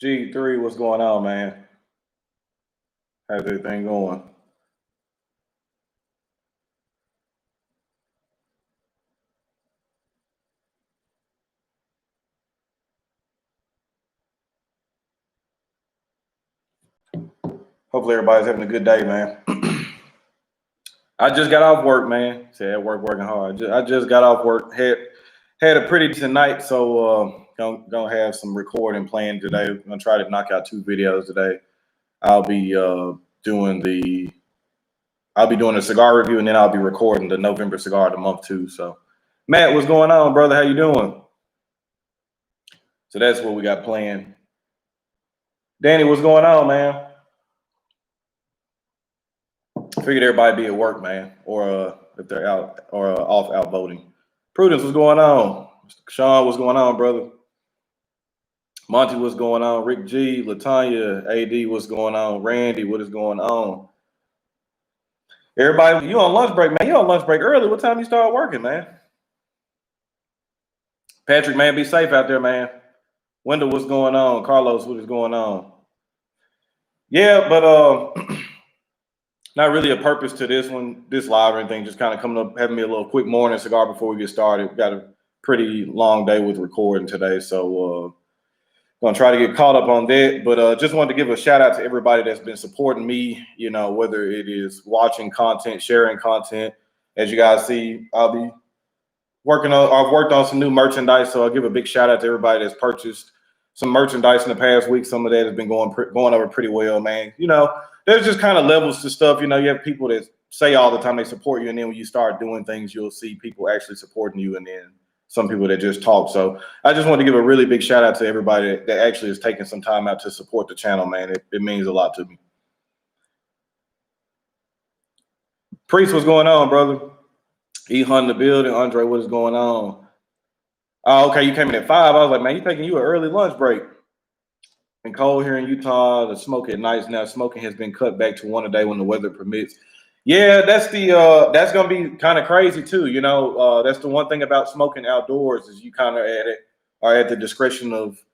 G3, what's going on, man? How's everything going? Hopefully everybody's having a good day, man. I just got off work, man. Say at work, working hard. I just got off work. Had a pretty decent night, so gonna have some recording planned today. I'm gonna try to knock out 2 videos today. I'll be doing a cigar review, and then I'll be recording the November cigar of the month too. So, Matt, what's going on, brother? How you doing? So that's what we got planned. Danny, what's going on, man? Figured everybody be at work, man, or if they're out or off out voting. Prudence, what's going on? Sean, what's going on, brother? Monty, what's going on? Rick G, Latanya, AD, what's going on? Randy, what is going on? Everybody, you on lunch break, man? You on lunch break early? What time you start working, man? Patrick, man, be safe out there, man. Wendell, what's going on? Carlos, what is going on? Yeah, but not really a purpose to this live or anything. Just kind of coming up, having me a little quick morning cigar before we get started. We got a pretty long day with recording today, so gonna try to get caught up on that. But just wanted to give a shout out to everybody that's been supporting me. You know, whether it is watching content, sharing content. As you guys see, I've worked on some new merchandise, so I'll give a big shout out to everybody that's purchased some merchandise in the past week. Some of that has been going over pretty well, man. You know, there's just kind of levels to stuff. You know, you have people that say all the time they support you, and then when you start doing things, you'll see people actually supporting you, and then some people that just talk. So I just want to give a really big shout out to everybody that actually is taking some time out to support the channel, man. It means a lot to me. Priest, what's going on, brother? E-Hunt in the building. Andre, what is going on? Oh, okay, you came in at 5. I was like, man, you taking you an early lunch break. And cold here in Utah, the smoke at nights now. Smoking has been cut back to 1 a day when the weather permits. Yeah, that's gonna be kind of crazy too. You know, that's the one thing about smoking outdoors is you kind of are at the discretion of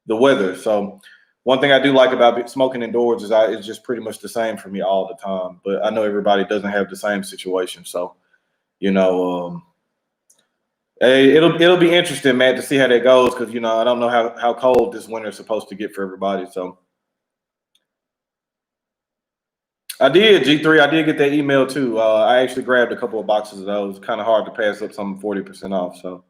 the weather. So one thing I do like about smoking indoors is it's just pretty much the same for me all the time. But I know everybody doesn't have the same situation. So, you know, hey, it'll be interesting, man, to see how that goes because you know I don't know how cold this winter is supposed to get for everybody. So I did G3. I did get that email too. I actually grabbed a couple of boxes of those. Kind of hard to pass up something 40% off. So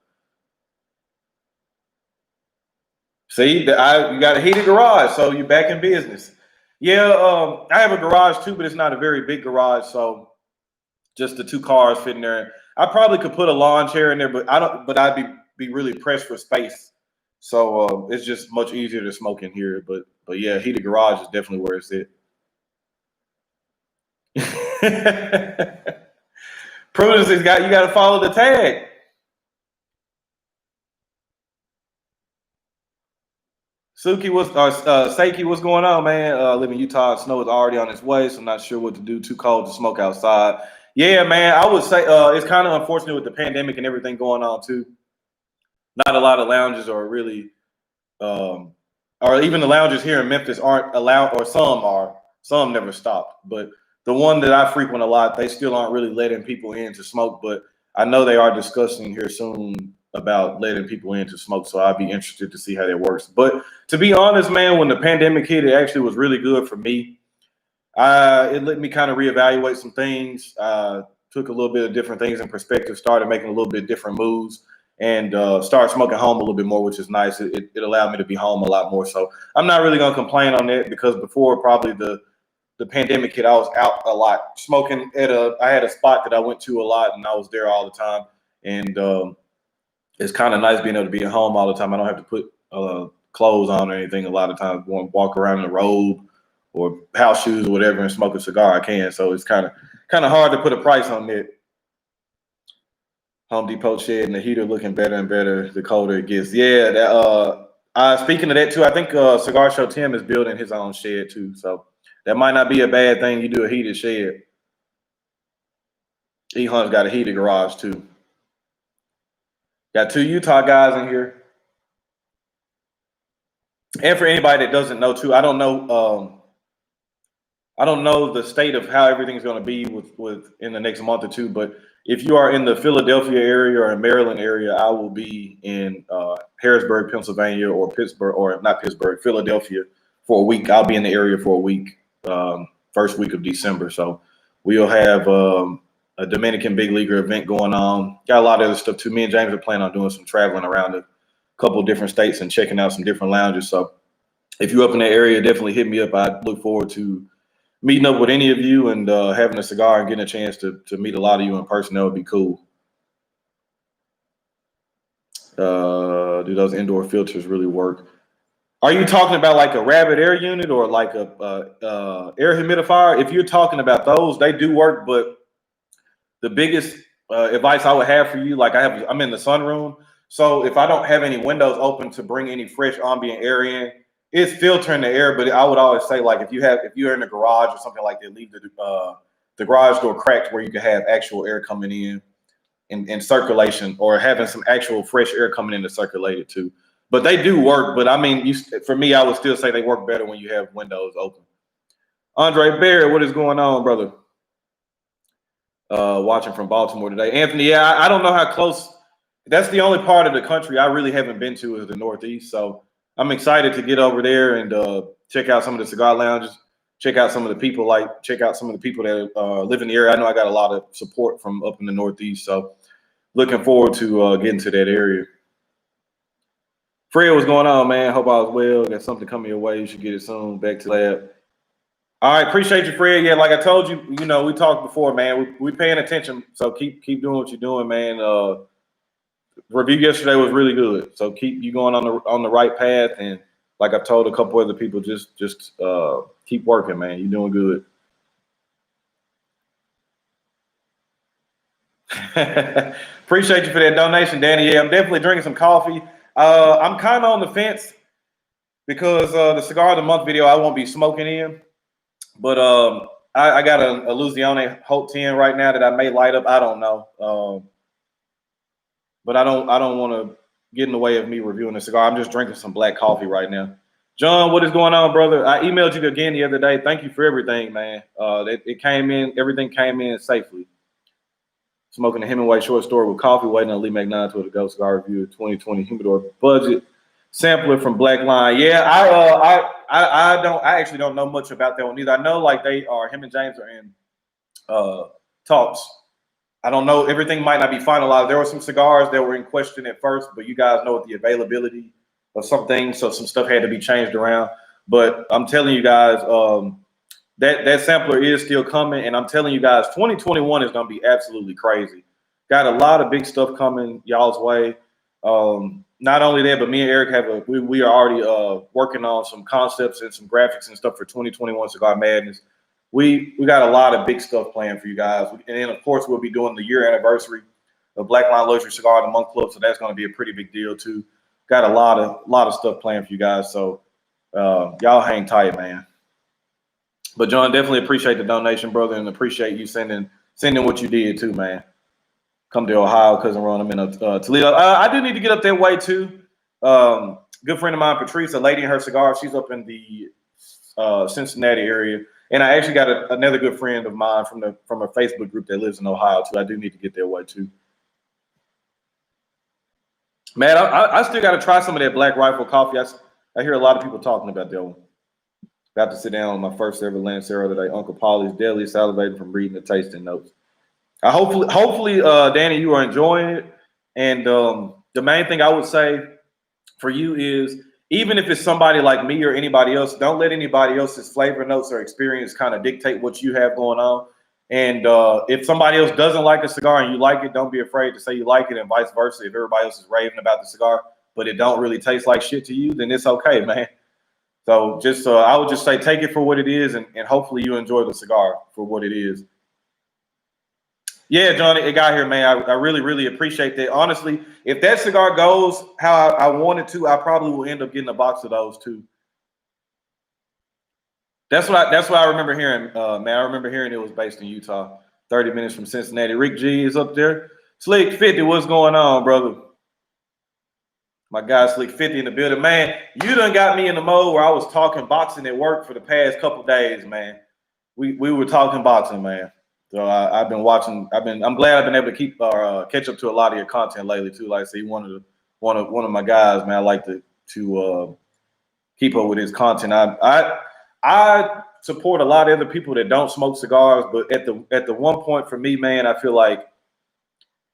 see, you got a heated garage, so you're back in business. Yeah, I have a garage too, but it's not a very big garage, so just the 2 cars fitting there. I probably could put a lawn chair in there, but I don't. But I'd be really pressed for space. So it's just much easier to smoke in here. But yeah, heated garage is definitely where it's at. Prudence you got to follow the tag. Suki, Seiki, what's going on, man? Live in Utah. Snow is already on its way, so I'm not sure what to do. Too cold to smoke outside. Yeah, man, I would say it's kind of unfortunate with the pandemic and everything going on too. Not a lot of lounges are really, or even the lounges here in Memphis aren't allowed, or some are. Some never stopped, but the one that I frequent a lot, they still aren't really letting people in to smoke. But I know they are discussing here soon about letting people in to smoke. So I'd be interested to see how that works. But to be honest, man, when the pandemic hit, it actually was really good for me. It let me kind of reevaluate some things. Took a little bit of different things in perspective, started making a little bit different moves, and started smoking home a little bit more, which is nice. It allowed me to be home a lot more. So I'm not really going to complain on that because before probably the pandemic hit, I was out a lot smoking I had a spot that I went to a lot and I was there all the time. And it's kind of nice being able to be at home all the time. I don't have to put clothes on or anything. A lot of times going walk around in a robe or house shoes or whatever and smoke a cigar, I can. So it's kind of hard to put a price on that. Home Depot shed and the heater looking better and better the colder it gets. Yeah, speaking of that too, I think Cigar Show Tim is building his own shed too. So that might not be a bad thing. You do a heated shed. E-Hunt's got a heated garage too. Got 2 Utah guys in here. And for anybody that doesn't know too, I don't know the state of how everything's going to be with in the next month or two, but if you are in the Philadelphia area or in Maryland area, I will be in Harrisburg, Pennsylvania, or Pittsburgh, or not Pittsburgh, Philadelphia for a week. I'll be in the area for a week, first week of December. So we'll have a Dominican big leaguer event going on. Got a lot of other stuff too. Me and James are planning on doing some traveling around a couple of different states and checking out some different lounges. So if you're up in that area, definitely hit me up. I look forward to meeting up with any of you and having a cigar and getting a chance to meet a lot of you in person. That would be cool. Do those indoor filters really work? Are you talking about like a rabbit air unit or like a air humidifier? If you're talking about those, they do work. But the biggest advice I would have for you, like I'm in the sunroom, so if I don't have any windows open to bring any fresh ambient air in, it's filtering the air. But I would always say, like, if you're in the garage or something like that, leave the garage door cracked where you can have actual air coming in circulation, or having some actual fresh air coming in to circulate it too. But they do work. But I mean, for me, I would still say they work better when you have windows open. Andre Barrett, what is going on, brother? Watching from Baltimore today. Anthony, yeah, I don't know how close. That's the only part of the country I really haven't been to is the Northeast. So I'm excited to get over there and check out some of the cigar lounges, check out some of the people that live in the area. I know I got a lot of support from up in the Northeast. So looking forward to getting to that area. Fred, what's going on, man? Hope all is well. Got something coming your way. You should get it soon. Back to lab. All right, appreciate you, Fred. Yeah, like I told you, we talked before, man. We paying attention, so keep doing what you're doing, man. Review yesterday was really good, so keep you going on the right path. And like I've told a couple other people, just keep working, man. You're doing good. Appreciate you for that donation, Danny. Yeah, I'm definitely drinking some coffee. I'm kind of on the fence because the cigar of the month video I won't be smoking in. But I got a Louisiana Hope 10 right now that I may light up. I don't know. But I don't want to get in the way of me reviewing the cigar. I'm just drinking some black coffee right now. John, what is going on, brother? I emailed you again the other day. Thank you for everything, man. It came in. Everything came in safely. Smoking a Hemingway short story with coffee, waiting on Lee McNaught to go cigar review 2020 humidor budget. Sampler from Black Line. Yeah, I actually don't know much about that one either. I know like him and James are in talks. I don't know. Everything might not be finalized. There were some cigars that were in question at first, but you guys know what the availability of some things, so some stuff had to be changed around. But I'm telling you guys, that sampler is still coming, and I'm telling you guys, 2021 is going to be absolutely crazy. Got a lot of big stuff coming y'all's way. Not only that, but me and Eric we are already working on some concepts and some graphics and stuff for 2021 Cigar Madness. We got a lot of big stuff planned for you guys. And then, of course, we'll be doing the year anniversary of Black Line Luxury Cigar of the Month Club, so that's going to be a pretty big deal, too. Got a lot of stuff planned for you guys, so y'all hang tight, man. But, John, definitely appreciate the donation, brother, and appreciate you sending what you did, too, man. Come to Ohio, Cousin Ron. I'm in Toledo. I do need to get up that way, too. Good friend of mine, Patrice, a lady in her cigar, she's up in the Cincinnati area. And I actually got another good friend of mine from a Facebook group that lives in Ohio, too. I do need to get their way, too. Man, I still got to try some of that Black Rifle coffee. I hear a lot of people talking about that one. Got to sit down on my first ever Lancero today. Uncle Polly's deli, salivating from reading the tasting notes. Hopefully, Danny, you are enjoying it. And the main thing I would say for you is, even if it's somebody like me or anybody else, don't let anybody else's flavor notes or experience kind of dictate what you have going on. And if somebody else doesn't like a cigar and you like it, don't be afraid to say you like it, and vice versa. If everybody else is raving about the cigar, but it don't really taste like shit to you, then it's okay, man. So just I would just say take it for what it is, and hopefully you enjoy the cigar for what it is. Yeah, Johnny, it got here, man. I really, really appreciate that. Honestly, if that cigar goes how I want it to, I probably will end up getting a box of those too. That's what I remember hearing, man. I remember hearing it was based in Utah, 30 minutes from Cincinnati. Rick G is up there. Slick 50, what's going on, brother? My guy Slick 50 in the building. Man, you done got me in the mode where I was talking boxing at work for the past couple days, man. We were talking boxing, man. So I've been watching. I'm glad I've been able to keep catch up to a lot of your content lately too. Like I say, one of my guys, man. I like to keep up with his content. I support a lot of other people that don't smoke cigars, but at the one point for me, man, I feel like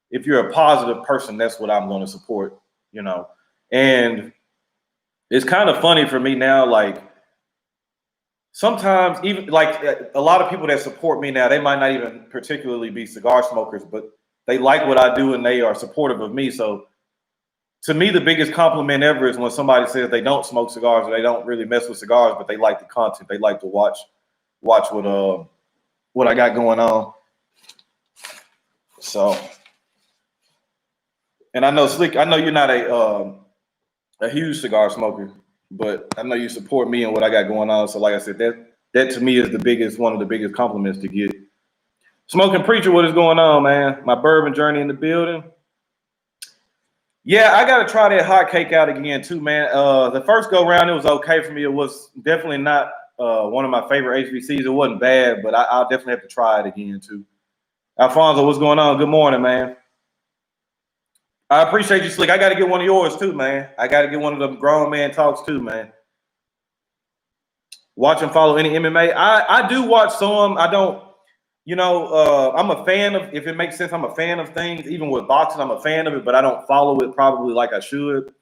if you're a positive person, that's what I'm going to support, you know. And it's kind of funny for me now, like sometimes even like a lot of people that support me now, they might not even particularly be cigar smokers, but they like what I do and they are supportive of me. So to me, the biggest compliment ever is when somebody says they don't smoke cigars or they don't really mess with cigars, but they like the content. They like to watch what I got going on. So, and I know Slick, I know you're not a huge cigar smoker, but I know you support me and what I got going on. So, like I said, that to me is one of the biggest compliments to get. Smoking Preacher, what is going on, man? My bourbon journey in the building. Yeah, I got to try that hot cake out again too, man. The first go round, it was okay for me. It was definitely not one of my favorite HBCs. It wasn't bad, but I'll definitely have to try it again too. Alfonso, what's going on? Good morning, man. I appreciate you, Slick. I got to get one of yours too, man. I got to get one of them grown man talks too, man. Watch and follow any MMA. I do watch some. I don't. You know, I'm a fan of, if it makes sense, I'm a fan of things. Even with boxing, I'm a fan of it, but I don't follow it probably like I should.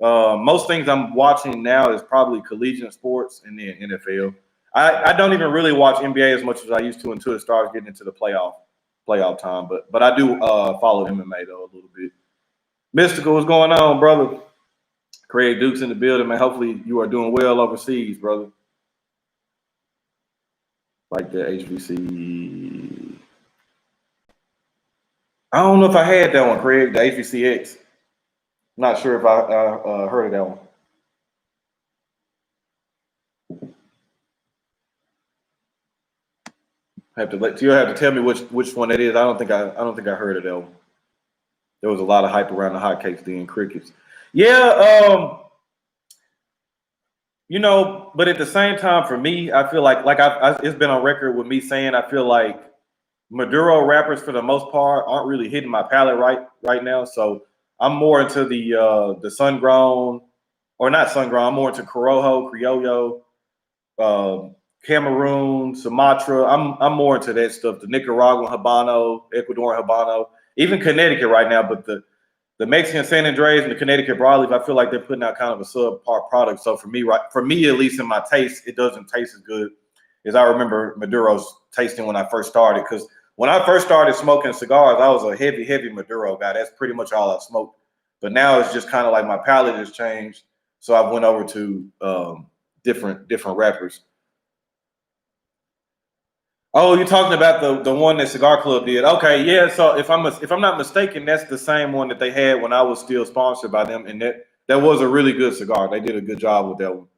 Most things I'm watching now is probably collegiate sports and then NFL. I don't even really watch NBA as much as I used to until it starts getting into the playoff time. But I do follow MMA though a little bit. Mystical, what's going on, brother? Craig Duke's in the building, man. Hopefully you are doing well overseas, brother. Like the HBC. I don't know if I had that one, Craig, the HBCX. Not sure if I heard of that one. You'll have to tell me which one that is. I don't think I heard of that one. There was a lot of hype around the hotcakes then, crickets. Yeah, you know, but at the same time, for me, I feel like it's been on record with me saying I feel like Maduro rappers for the most part aren't really hitting my palate right now. So I'm more into the sun grown, or not sun grown. I'm more into Corojo, Criollo, Cameroon, Sumatra. I'm more into that stuff. The Nicaraguan Habano, Ecuadorian Habano, even Connecticut right now. But the Mexican San Andres and the Connecticut broadleaf, I feel like they're putting out kind of a subpar product. So for me, at least in my taste, it doesn't taste as good as I remember Maduro's tasting when I first started. Because when I first started smoking cigars, I was a heavy Maduro guy. That's pretty much all I smoked. But now it's just kind of like my palate has changed. So I went over to different rappers. Oh, you're talking about the one that Cigar Club did. Okay, yeah. So if I'm not mistaken, that's the same one that they had when I was still sponsored by them, and that was a really good cigar. They did a good job with that one.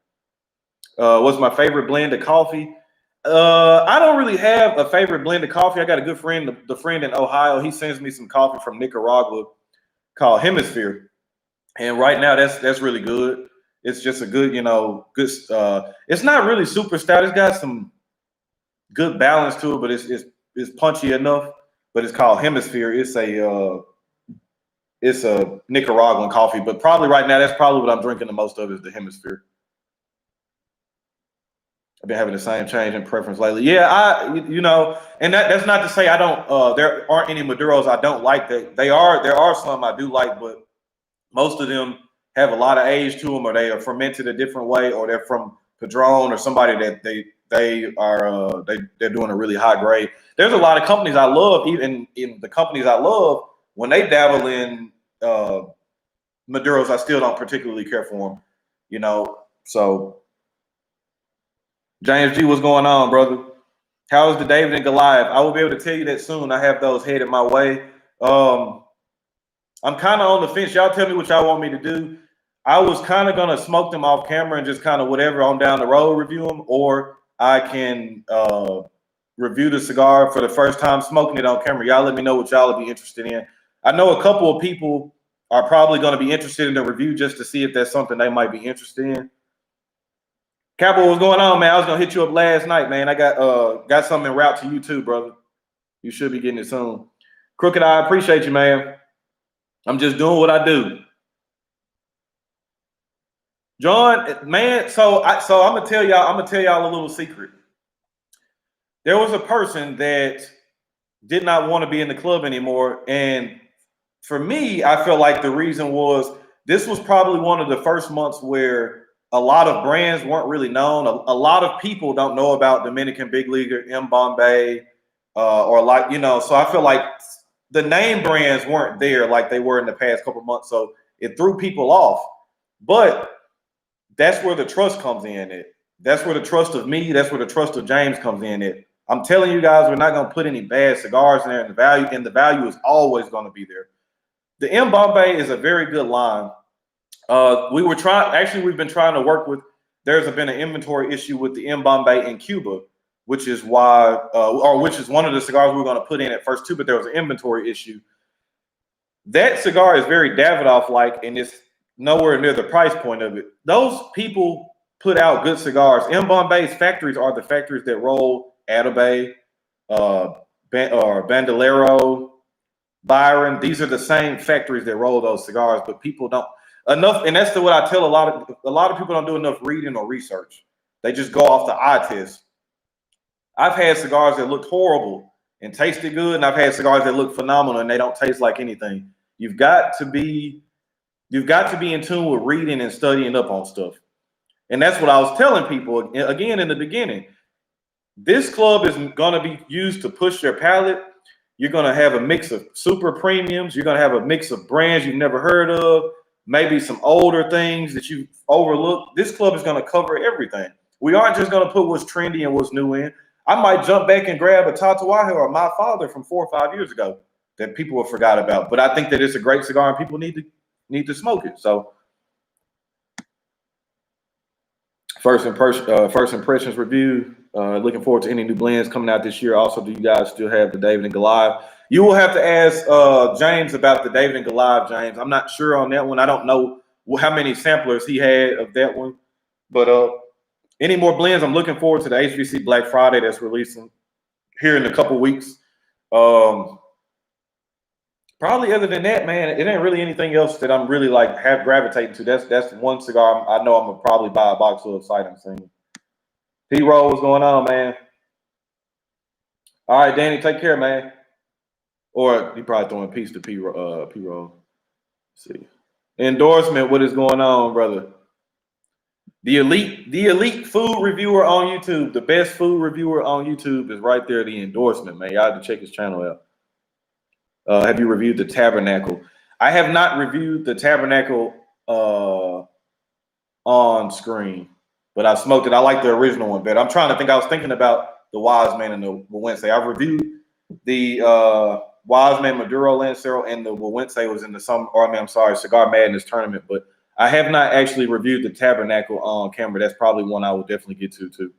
What's my favorite blend of coffee? I don't really have a favorite blend of coffee. I got a good friend, the friend in Ohio. He sends me some coffee from Nicaragua called Hemisphere, and right now that's really good. It's just a good, good. It's not really super stout. It's got some good balance to it, but it's punchy enough. But it's called Hemisphere. It's a Nicaraguan coffee, but probably right now that's probably what I'm drinking the most of is the Hemisphere. I've been having the same change in preference lately. Yeah, and that's not to say I don't. There aren't any Maduros I don't like. There are some I do like, but most of them have a lot of age to them, or they are fermented a different way, or they're from Padron or somebody that they're doing a really high grade. There's a lot of companies I love. Even in the companies I love, when they dabble in Maduros, I still don't particularly care for them. So. James G, what's going on, brother? How is the David and Goliath? I will be able to tell you that soon. I have those headed my way. I'm kind of on the fence. Y'all tell me what y'all want me to do. I was kind of going to smoke them off camera and just kind of whatever on down the road review them, or I can review the cigar for the first time smoking it on camera. Y'all let me know what y'all would be interested in. I know a couple of people are probably going to be interested in the review just to see if that's something they might be interested in. Capo, what's going on, man? I was gonna hit you up last night, man. I got something en route to you too, brother. You should be getting it soon. Crooked Eye, appreciate you, man. I'm just doing what I do. John, man, so I'm gonna tell y'all a little secret. There was a person that did not want to be in the club anymore, and for me, I felt like the reason was this was probably one of the first months where a lot of brands weren't really known. A lot of people don't know about Dominican Big Leaguer, M. Bombay, or like, you know, so I feel like the name brands weren't there like they were in the past couple months. So it threw people off. But that's where the trust comes in. That's where the trust of me, that's where the trust of James comes in. I'm telling you guys, we're not going to put any bad cigars in there, and the value is always going to be there. The M. Bombay is a very good line. We've been trying to work with, there's been an inventory issue with the M. Bombay in Cuba, which is why, which is one of the cigars we were going to put in at first too, but there was an inventory issue. That cigar is very Davidoff-like, and it's nowhere near the price point of it. Those people put out good cigars. M. Bombay's factories are the factories that roll Atabay, Bandolero, Byron. These are the same factories that roll those cigars, but people don't enough. And that's what I tell a lot of people don't do enough reading or research. They just go off the eye test. I've had cigars that looked horrible and tasted good, and I've had cigars that look phenomenal and they don't taste like anything. You've got to be in tune with reading and studying up on stuff. And that's what I was telling people again in the beginning. This club is going to be used to push your palate. You're going to have a mix of super premiums. You're going to have a mix of brands you've never heard of, maybe some older things that you've overlooked. This club is going to cover everything. We aren't just going to put what's trendy and what's new in. I might jump back and grab a Tatuaje or My Father from 4 or 5 years ago that people have forgot about. But I think that it's a great cigar and people need to smoke it. So first impressions review. Looking forward to any new blends coming out this year. Also, do you guys still have the David and Goliath? You will have to ask James about the David and Goliath, James. I'm not sure on that one. I don't know how many samplers he had of that one. But any more blends, I'm looking forward to the HBC Black Friday that's releasing here in a couple weeks. Probably other than that, man, it ain't really anything else that I'm really like gravitating to. That's one cigar I know I'm gonna probably buy a box of sight unseen. P-Roll, what's going on, man? All right, Danny, take care, man. Or you probably throwing a piece to P-Roll. Let's see. Endorsement, what is going on, brother? The elite food reviewer on YouTube, the best food reviewer on YouTube is right there, the endorsement, man. Y'all have to check his channel out. Have you reviewed the Tabernacle? I have not reviewed the Tabernacle on screen, but I smoked it. I like the original one better. I'm trying to think. I was thinking about the Wise Man and the Wednesday. I reviewed the Wise Man Maduro Lancero, and the Wednesday was in the Cigar Madness tournament, but I have not actually reviewed the Tabernacle on camera. That's probably one I would definitely get to too.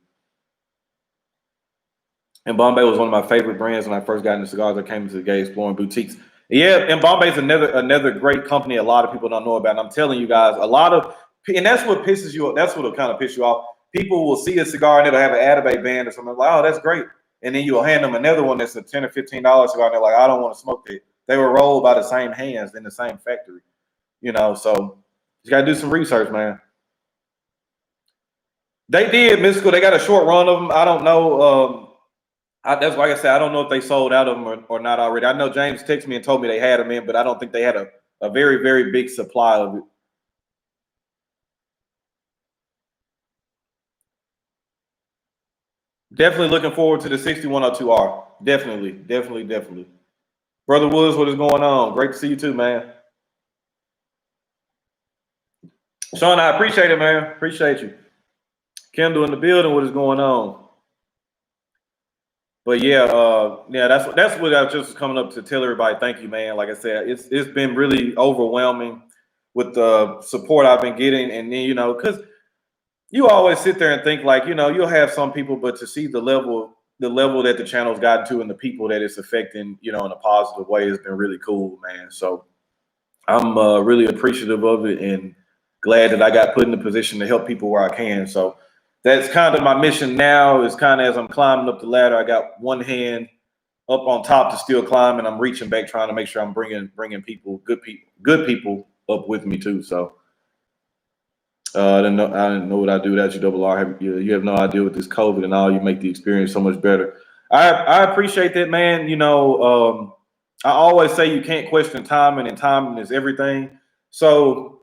And Bombay was one of my favorite brands when I first got into cigars. I came into the gay exploring boutiques. Yeah, and Bombay is another great company. A lot of people don't know about. And I'm telling you guys, and that's what pisses you off. That's what'll kind of piss you off. People will see a cigar and it'll have an Atabay band or something like, oh, that's great. And then you'll hand them another one that's a $10 or $15 cigar, and they're like, I don't want to smoke it. They were rolled by the same hands in the same factory, you know. So you got to do some research, man. They did, Mystical. They got a short run of them. I don't know. That's like I said, I don't know if they sold out of them or not already. I know James texted me and told me they had them in, but I don't think they had a very, very big supply of it. Definitely looking forward to the 6102R. Definitely. Brother Woods, what is going on? Great to see you too, man. Sean, I appreciate it, man. Appreciate you. Kendall in the building, what is going on? But yeah, that's what I just was coming up to tell everybody. Thank you, man. Like I said, it's been really overwhelming with the support I've been getting, and then, you know, because you always sit there and think like, you know, you'll have some people, but to see the level that the channel's gotten to and the people that it's affecting, you know, in a positive way has been really cool, man. So I'm really appreciative of it and glad that I got put in a position to help people where I can. So that's kind of my mission now. Is kind of as I'm climbing up the ladder, I got one hand up on top to still climb, and I'm reaching back, trying to make sure I'm bringing people, good people up with me too. So I didn't know what I do without you, Double R. You have no idea with this COVID and all. You make the experience so much better. I appreciate that, man. I always say you can't question timing, and timing is everything. So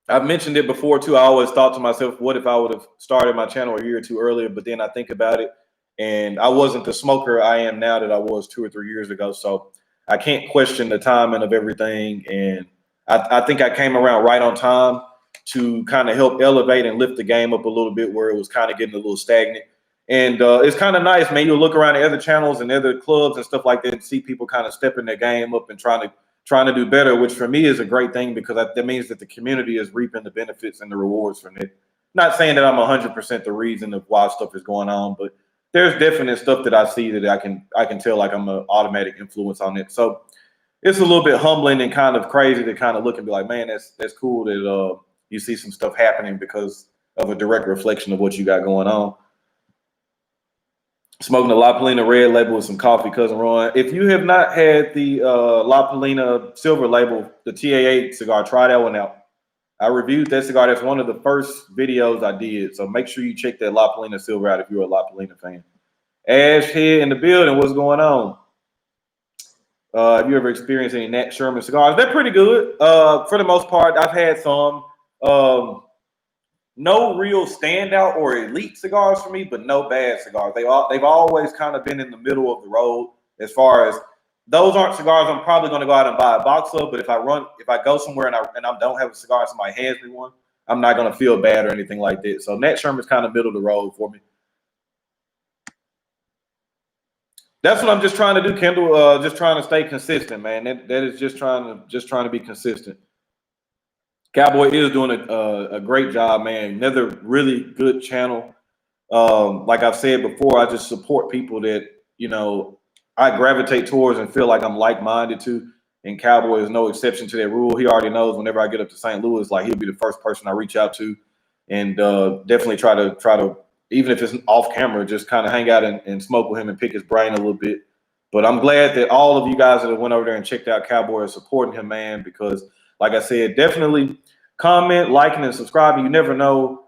I've mentioned it before too. I always thought to myself, what if I would have started my channel a year or two earlier? But then I think about it, and I wasn't the smoker I am now that I was 2 or 3 years ago. So I can't question the timing of everything. And I think I came around right on time to kind of help elevate and lift the game up a little bit where it was kind of getting a little stagnant. And it's kind of nice, man. You look around at other channels and other clubs and stuff like that and see people kind of stepping their game up and trying to do better, which for me is a great thing because that means that the community is reaping the benefits and the rewards from it. Not saying that I'm 100% the reason of why stuff is going on, but there's definite stuff that I see that I can tell like I'm an automatic influence on it. So it's a little bit humbling and kind of crazy to kind of look and be like, man, that's cool that you see some stuff happening because of a direct reflection of what you got going on. Smoking a La Palina red label with some coffee, cousin Ron. If you have not had the La Palina silver label, the TA8 cigar, try that one out. I reviewed that cigar. That's one of the first videos I did. So make sure you check that La Palina silver out if you're a La Palina fan. Ash here in the building. What's going on? Have you ever experienced any Nat Sherman cigars? They're pretty good. For the most part, I've had some. No real standout or elite cigars for me, but no bad cigars. They've always kind of been in the middle of the road as far as those aren't cigars I'm probably going to go out and buy a box of. But if I go somewhere and I don't have a cigar and somebody hands me one, I'm not going to feel bad or anything like that. So Nat Sherman's kind of middle of the road for me. That's what I'm just trying to do, Kendall. Just trying to stay consistent, man. That is just trying to be consistent. Cowboy is doing a great job, man. Another really good channel. Like I've said before, I just support people that, I gravitate towards and feel like I'm like-minded to. And Cowboy is no exception to that rule. He already knows whenever I get up to St. Louis, like he'll be the first person I reach out to, and definitely try to, even if it's off camera, just kind of hang out and smoke with him and pick his brain a little bit. But I'm glad that all of you guys that went over there and checked out Cowboy are supporting him, man, because like I said, definitely comment, liking, and subscribing. You never know.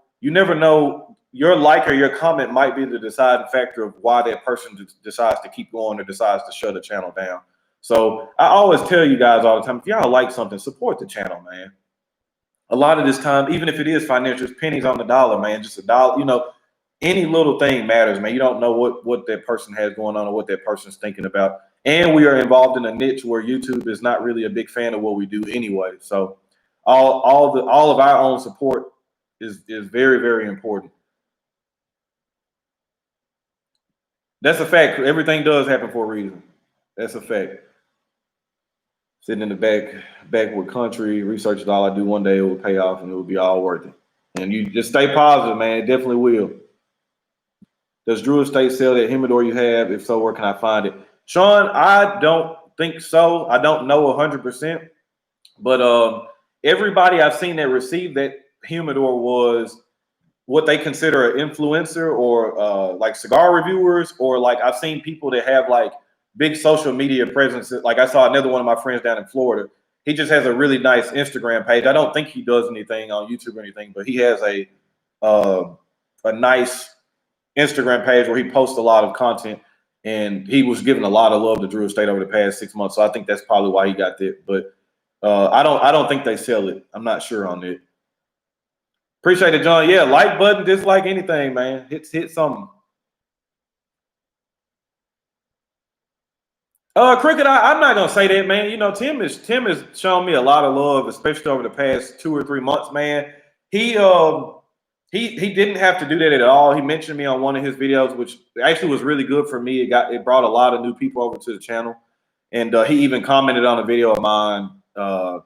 Your like or your comment might be the deciding factor of why that person decides to keep going or decides to shut a channel down. So I always tell you guys all the time, if y'all like something, support the channel, man. A lot of this time, even if it is financial, it's pennies on the dollar, man. Just a dollar, any little thing matters, man. You don't know what that person has going on or what that person's thinking about. And we are involved in a niche where YouTube is not really a big fan of what we do anyway. So all of our own support is very, very important. That's a fact. Everything does happen for a reason. That's a fact. Sitting in the backward country, research is all I do. One day it will pay off and it will be all worth it. And you just stay positive, man. It definitely will. Does Drew Estate sell that humidor you have? If so, where can I find it? Sean, I don't think so. I don't know 100%. But everybody I've seen that received that humidor was what they consider an influencer or like cigar reviewers, or like I've seen people that have like big social media presence. Like I saw another one of my friends down in Florida. He just has a really nice Instagram page. I don't think he does anything on YouTube or anything, but he has a nice Instagram page where he posts a lot of content, and he was giving a lot of love to Drew Estate over the past 6 months. So I think that's probably why he got that. But I don't think they sell it. I'm not sure on it. Appreciate it, John. Yeah, like button, dislike anything, man. Hit something. Cricket, I'm not gonna say that, man. Tim has shown me a lot of love, especially over the past 2 or 3 months, man. He didn't have to do that at all. He mentioned me on one of his videos, which actually was really good for me. It brought a lot of new people over to the channel, and he even commented on a video of mine the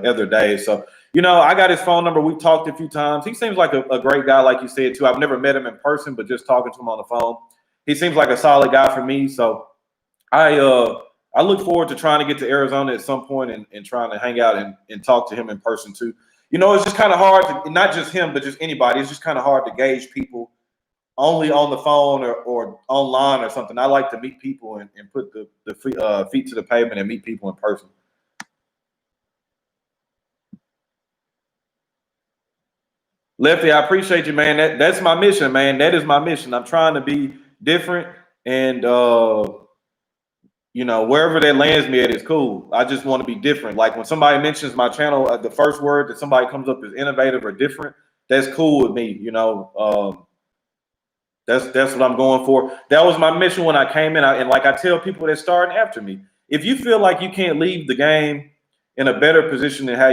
other day. So I got his phone number. We've talked a few times. He seems like a great guy, like you said too. I've never met him in person, but just talking to him on the phone, he seems like a solid guy for me. So I I look forward to trying to get to Arizona at some point and trying to hang out and talk to him in person too. You know, it's just kind of hard to, not just him, but just anybody. It's just kind of hard to gauge people only on the phone or online or something. I like to meet people and put the feet to the pavement and meet people in person. Lefty, I appreciate you, man. That's my mission, man. That is my mission. I'm trying to be different, and you know, wherever that lands me at is cool. I just want to be different. Like when somebody mentions my channel, the first word that somebody comes up is innovative or different. That's cool with me. You know, that's what I'm going for. That was my mission when I came in. And like I tell people that starting after me, if you feel like you can't leave the game in a better position than how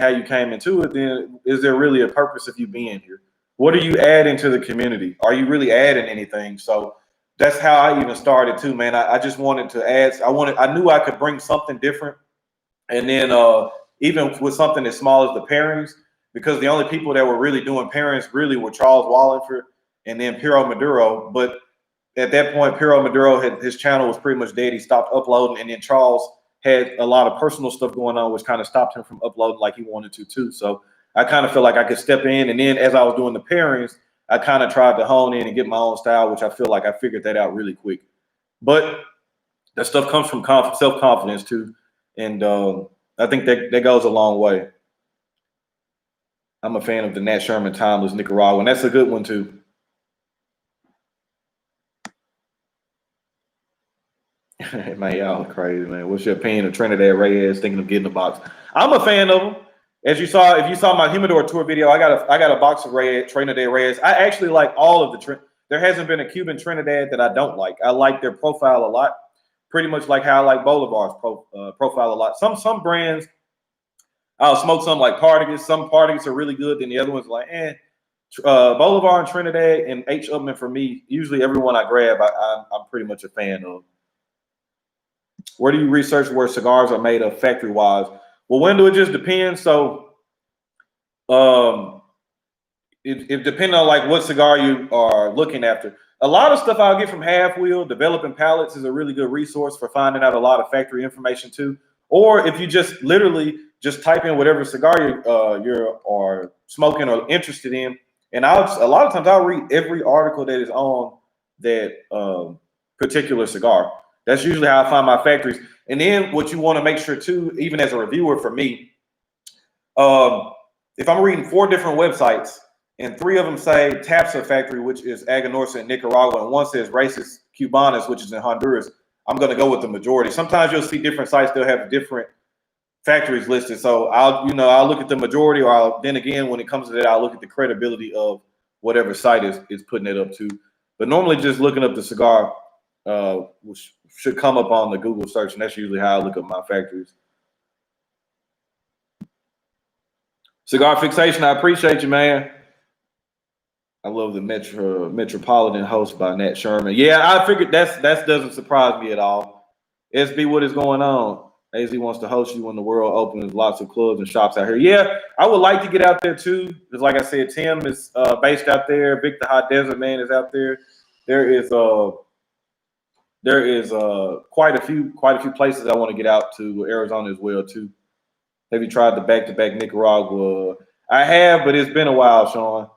you came into it, then is there really a purpose of you being here? What are you adding to the community? Are you really adding anything? So that's how I even started too, man. I just wanted to add. I knew I could bring something different, and then even with something as small as the pairings, because the only people that were really doing pairings really were Charles Wallingford and then Piero Maduro. But at that point, Piero Maduro his channel was pretty much dead. He stopped uploading, and then Charles had a lot of personal stuff going on, which kind of stopped him from uploading like he wanted to too. So I kind of felt like I could step in, and then as I was doing the pairings, I kind of tried to hone in and get my own style, which I feel like I figured that out really quick. But that stuff comes from self-confidence too, and I think that goes a long way. I'm a fan of the Nat Sherman Timeless Nicaraguan. That's a good one too. Man, y'all crazy, man. What's your opinion of Trinidad Reyes thinking of getting a box? I'm a fan of them. As you saw, if you saw my Humidor tour video, I got a box of Trinidad Reyes. I actually like all of the there hasn't been a Cuban Trinidad that I don't like. I like their profile a lot, pretty much like how I like Bolivar's profile a lot. Some brands, I'll smoke some like Partagas. Some Partagas are really good, then the other ones are like, Bolivar and Trinidad and H. Upman for me, usually everyone I grab, I'm pretty much a fan of. Where do you research where cigars are made of factory-wise? Well, Wendell, it just depends. So it depends on like what cigar you are looking after. A lot of stuff I'll get from Half Wheel. Developing Palates is a really good resource for finding out a lot of factory information too. Or if you just literally just type in whatever cigar you're or smoking or interested in, and a lot of times I'll read every article that is on that particular cigar. That's usually how I find my factories. And then what you want to make sure too, even as a reviewer for me, if I'm reading 4 different websites and 3 of them say Tapsa Factory, which is Aganorsa in Nicaragua, and one says Races Cubanas, which is in Honduras, I'm going to go with the majority. Sometimes you'll see different sites, they'll have different factories listed. So I'll look at the majority, or then again, when it comes to that, I'll look at the credibility of whatever site is putting it up to. But normally just looking up the cigar, which should come up on the Google search, and that's usually how I look up my factories. Cigar Fixation, I appreciate you, man. I love the Metropolitan host by Nat Sherman. Yeah, I figured that doesn't surprise me at all. SB, what is going on? AZ wants to host you when the world opens. Lots of clubs and shops out here. Yeah, I would like to get out there too, because like I said, Tim is based out there. Victor Hot Desert Man is out there. There is quite a few places I want to get out to. Arizona as well too. Have you tried the back-to-back Nicaragua? I have, but it's been a while, Sean.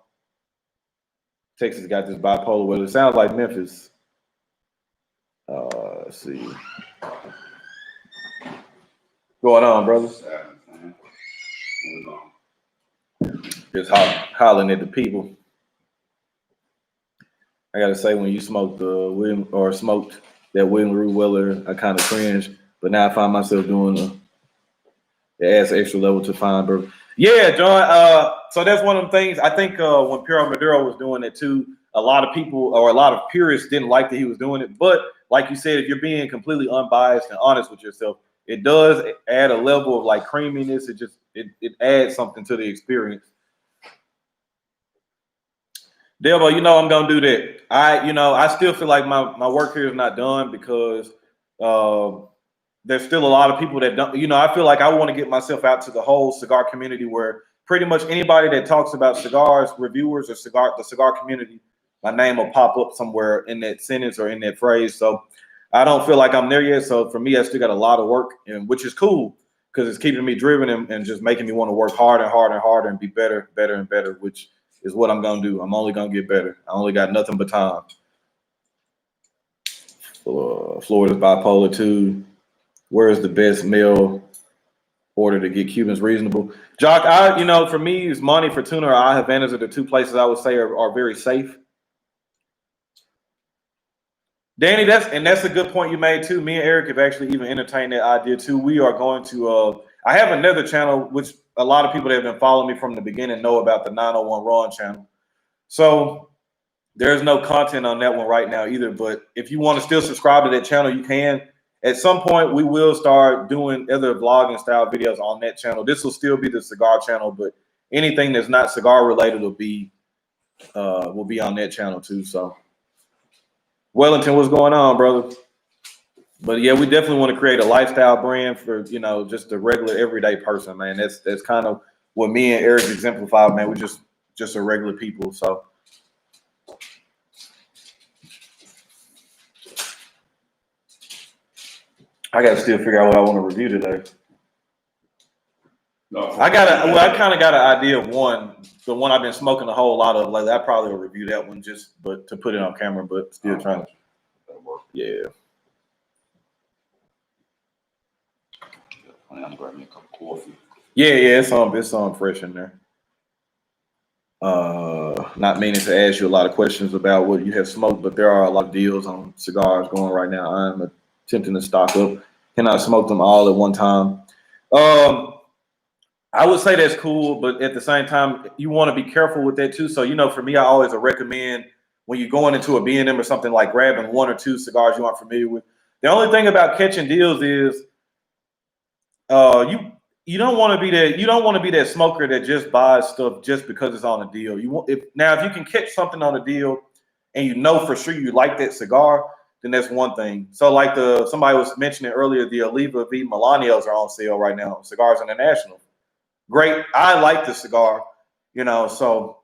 Texas got this bipolar weather. It sounds like Memphis. Let's see. Going on, brother? Just hollering at the people. I gotta say, when you smoked smoked that William Rue Weller, I kind of cringed. But now I find myself doing the ass extra level to find bourbon. Yeah, John. So that's one of the things. I think when Piero Maduro was doing it too, a lot of people or a lot of purists didn't like that he was doing it. But like you said, if you're being completely unbiased and honest with yourself, it does add a level of like creaminess. It adds something to the experience. Delbo, I'm gonna do that. I still feel like my work here is not done because there's still a lot of people that don't, I feel like I want to get myself out to the whole cigar community where pretty much anybody that talks about cigars, reviewers, or the cigar community, my name will pop up somewhere in that sentence or in that phrase. So I don't feel like I'm there yet. So for me, I still got a lot of work, and which is cool because it's keeping me driven and just making me want to work harder and harder and harder and be better, better and better, which is what I'm gonna do. I'm only gonna get better. I only got nothing but time. Florida's bipolar 2. Where is the best meal order to get Cubans reasonable? Jock, for me, it's Monty for tuna or I Havanas are the two places I would say are very safe. Danny, that's a good point you made too. Me and Eric have actually even entertained that idea too. We are going to I have another channel which a lot of people that have been following me from the beginning know about, the 901 Ron channel. So there's no content on that one right now either. But if you want to still subscribe to that channel, you can. At some point, we will start doing other vlogging style videos on that channel. This will still be the cigar channel, but anything that's not cigar related will be on that channel too. So Wellington, what's going on, brother? But yeah, we definitely want to create a lifestyle brand for, just a regular everyday person, man. That's kind of what me and Eric exemplify, man. We're just a regular people. So I got to still figure out what I want to review today. No, I kind of got an idea of one. The one I've been smoking a whole lot of lately. I probably will review that one but to put it on camera, but still trying to. Yeah. I'm grabbing me a cup of coffee. Yeah, it's on fresh in there. Not meaning to ask you a lot of questions about what you have smoked, but there are a lot of deals on cigars going right now. I'm attempting to stock up. Cannot smoke them all at one time. I would say that's cool, but at the same time, you want to be careful with that too. So, for me, I always recommend when you're going into a B&M or something, like grabbing one or two cigars you aren't familiar with. The only thing about catching deals is you don't want to be that smoker that just buys stuff just because it's on a deal. If you can catch something on a deal and you know for sure you like that cigar, then that's one thing. So like somebody was mentioning earlier, the Oliva V Milanios are on sale right now, Cigars International. Great. I like the cigar, so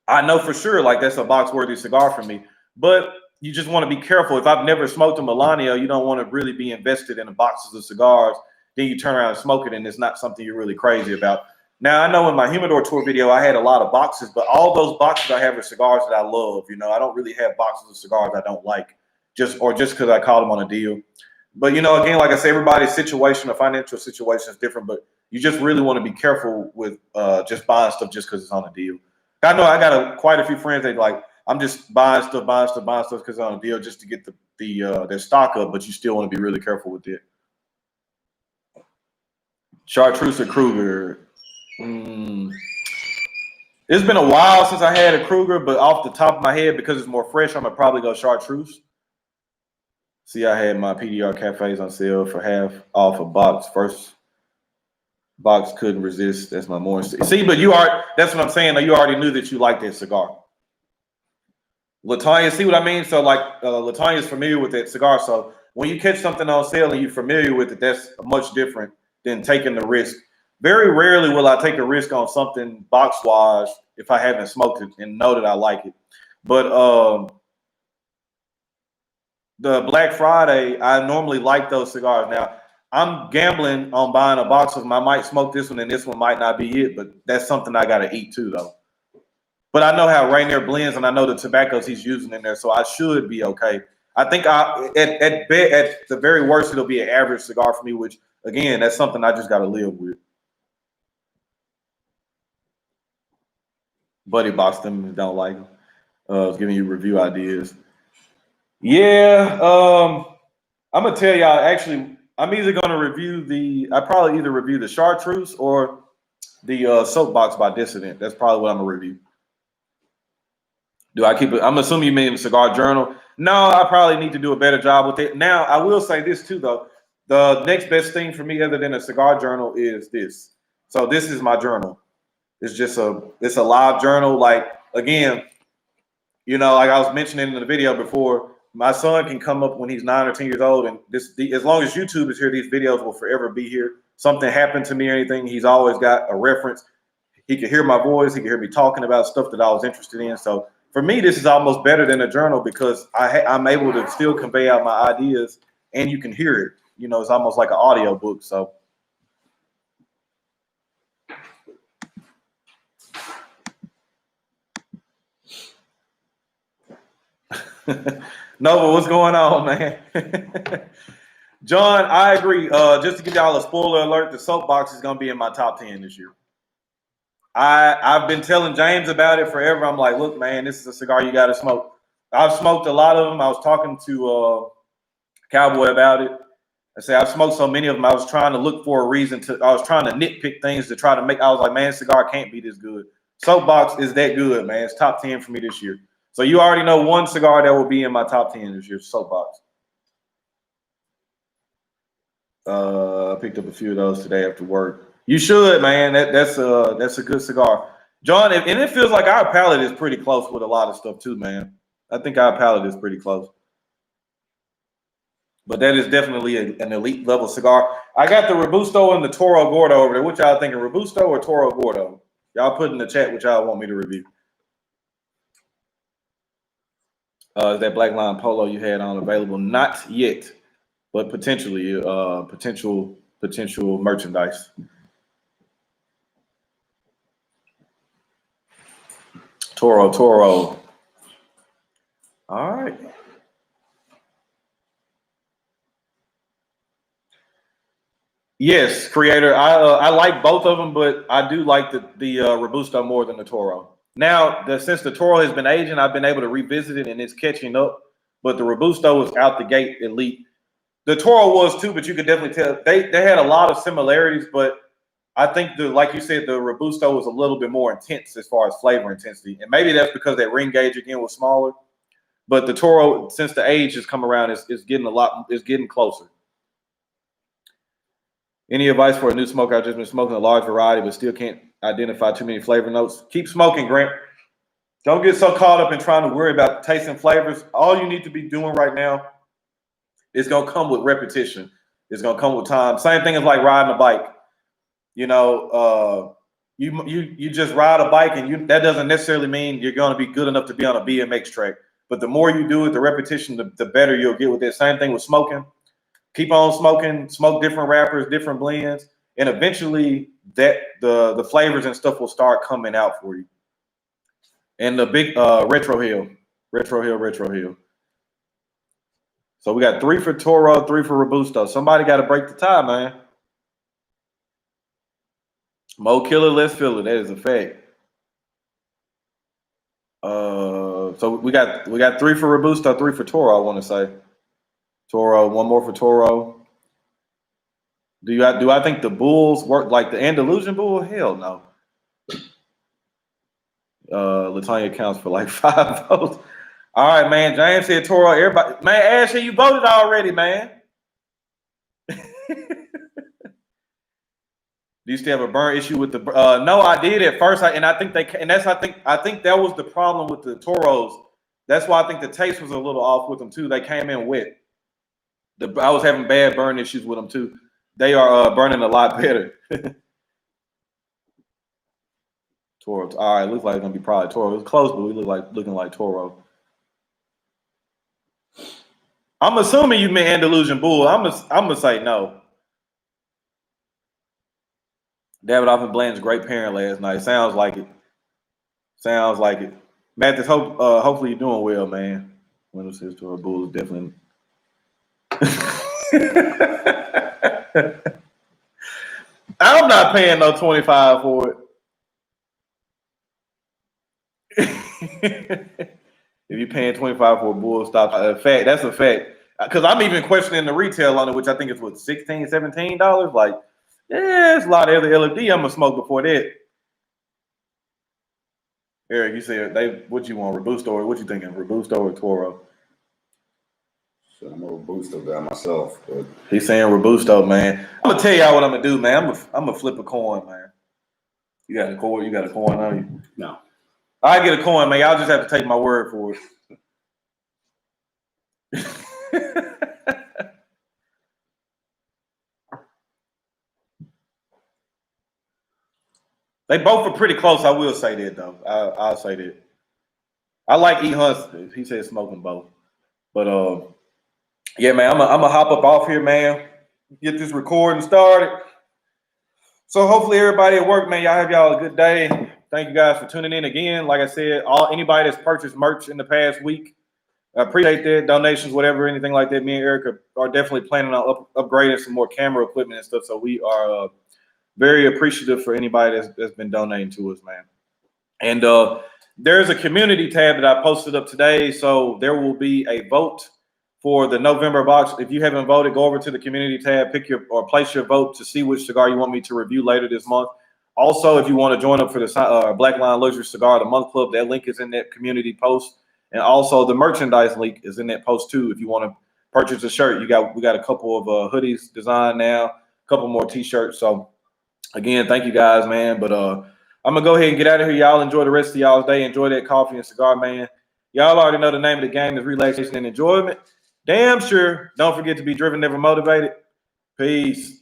I know for sure like that's a box worthy cigar for me. But you just want to be careful. If I've never smoked a Milanio, you don't want to really be invested in the boxes of cigars. Then you turn around and smoke it, and it's not something you're really crazy about. Now, I know in my Humidor tour video, I had a lot of boxes, but all those boxes I have are cigars that I love. I don't really have boxes of cigars I don't like just because I caught them on a deal. But, again, like I say, everybody's situation or financial situation is different, but you just really want to be careful with just buying stuff just because it's on a deal. I know I got quite a few friends that like, I'm just buying stuff because it's on a deal just to get their stock up, but you still want to be really careful with it. Chartreuse or Kruger? It's been a while since I had a Kruger, but off the top of my head, because it's more fresh, I'm going to probably go Chartreuse. See, I had my PDR Cafes on sale for half off a box. First box couldn't resist. That's my morning. See, but that's what I'm saying. You already knew that you liked that cigar. Latanya, see what I mean? So like Latanya's familiar with that cigar. So when you catch something on sale and you're familiar with it, that's much different than taking the risk. Very rarely will I take a risk on something box-wise if I haven't smoked it and know that I like it. But the Black Friday, I normally like those cigars. Now, I'm gambling on buying a box of them. I might smoke this one and this one might not be it, but that's something I got to eat too, though. But I know how Rainier blends, and I know the tobaccos he's using in there, so I should be okay. I think at the very worst, it'll be an average cigar for me, which, again, that's something I just got to live with. Buddy box them, don't like them. Giving you review ideas. Yeah, I'm going to tell y'all, actually, I'm either going to review I probably either review the Chartreuse or the Soapbox by Dissident. That's probably what I'm going to review. Do I keep it? I'm assuming you mean the Cigar Journal. No, I probably need to do a better job with it. Now, I will say this too, though. The next best thing for me other than a Cigar Journal is this. So this is my journal. It's just it's a live journal. Like, again, like I was mentioning in the video before, my son can come up when he's 9 or 10 years old, and as long as YouTube is here, these videos will forever be here. Something happened to me or anything, he's always got a reference. He can hear my voice. He can hear me talking about stuff that I was interested in. So for me, this is almost better than a journal because I'm able to still convey out my ideas and you can hear it. You know, it's almost like an audio book. So. Nova, what's going on, man? John, I agree. Just to give y'all a spoiler alert, the soapbox is going to be in my top 10 this year. I've been telling James about it forever. I'm like, look, man, this is a cigar you got to smoke. I've smoked a lot of them. I was talking to Cowboy about it. I say I've smoked so many of them. I was trying to look for a reason to. I was trying to nitpick things to try to make. I was like, man, cigar can't be this good. Soapbox is that good, man. It's top 10 for me this year. So you already know one cigar that will be in my top 10 this year. Soapbox. I picked up a few of those today after work. You should, man. That's a good cigar, John. And it feels like our palate is pretty close with a lot of stuff too, man. I think our palate is pretty close. But that is definitely an elite level cigar. I got the Robusto and the Toro Gordo over there. What y'all thinking, Robusto or Toro Gordo? Y'all put in the chat what y'all want me to review. Is that Black Line Polo you had on available? Not yet, but potentially potential merchandise. Toro. All right. Yes, creator. I like both of them, but I do like the Robusto more than the Toro. Now, since the Toro has been aging, I've been able to revisit it and it's catching up. But the Robusto was out the gate elite. The Toro was too, but you could definitely tell they had a lot of similarities. But I think like you said, the Robusto was a little bit more intense as far as flavor intensity, and maybe that's because that ring gauge again was smaller. But the Toro, since the age has come around, is getting closer. Any advice for a new smoker? I've just been smoking a large variety, but still can't identify too many flavor notes. Keep smoking, Grant. Don't get so caught up in trying to worry about tasting flavors. All you need to be doing right now is going to come with repetition. It's going to come with time. Same thing as like riding a bike. You know, you just ride a bike, and that doesn't necessarily mean you're going to be good enough to be on a BMX track. But the more you do it, the repetition, the better you'll get with it. Same thing with smoking. Keep on smoking, smoke different wrappers, different blends, and eventually the flavors and stuff will start coming out for you. And the big retro hill. So we got 3 for Toro, 3 for Robusto. Somebody got to break the tie, man. More killer, less filler. That is a fact. So we got 3 for Robusto, 3 for Toro. I want to say Toro, 1 more for Toro. Do I think the Bulls work like the Andalusian Bull? Hell no. Latanya counts for like 5 votes. All right, man. James said Toro. Everybody, man. Ashley, you voted already, man. Do you still have a burn issue with the? No, I did at first, I think that was the problem with the Toros. That's why I think the taste was a little off with them too. They came in wet. I was having bad burn issues with them too. They are burning a lot better. Toro. All right, looks like it's gonna be probably Toro. It was close, but we looking like Toro. I'm assuming you meant Andalusian Bull. I'm gonna say no. Davidoff and Bland's great pairing last night. Sounds like it. Mathis, hopefully you're doing well, man. Windows says to our Bulls definitely. I'm not paying no 25 for it. If you're paying 25 for a Bull stop, that's a fact. Because I'm even questioning the retail on it, which I think is what, $16, $17. Like, yeah, it's a lot of other LFD I'm gonna smoke before that. Eric, you said what you want, Robusto or what you thinking, Robusto or Toro? So I'm a Robusto guy myself, but he's saying Robusto, man. I'm gonna tell y'all what I'm gonna do, man. I'm gonna flip a coin, man. You got a coin? You got a coin on you? No. I get a coin, man. Y'all just have to take my word for it. They both are pretty close. I will say that, though. I'll say that. I like E Hunts. He said smoking both. But yeah, man, I'm gonna hop up off here, man. Get this recording started. So hopefully everybody at work, man, y'all have y'all a good day. Thank you guys for tuning in again. Like I said, anybody that's purchased merch in the past week, I appreciate that. Donations, whatever, anything like that. Me and Eric are definitely planning on upgrading some more camera equipment and stuff. So we are very appreciative for anybody that's been donating to us, man. And there's a community tab that I posted up today. So there will be a vote for the November box. If you haven't voted, go over to the community tab, place your vote to see which cigar you want me to review later this month. Also, if you want to join up for the Black Line Luxury Cigar of the Month Club, that link is in that community post. And also the merchandise link is in that post too. If you want to purchase a shirt, we got a couple of hoodies designed now, a couple more t-shirts. So again, thank you guys, man. But I'm gonna go ahead and get out of here. Y'all enjoy the rest of y'all's day. Enjoy that coffee and cigar, man. Y'all already know the name of the game is relaxation and enjoyment. Damn sure. Don't forget to be driven, never motivated. Peace.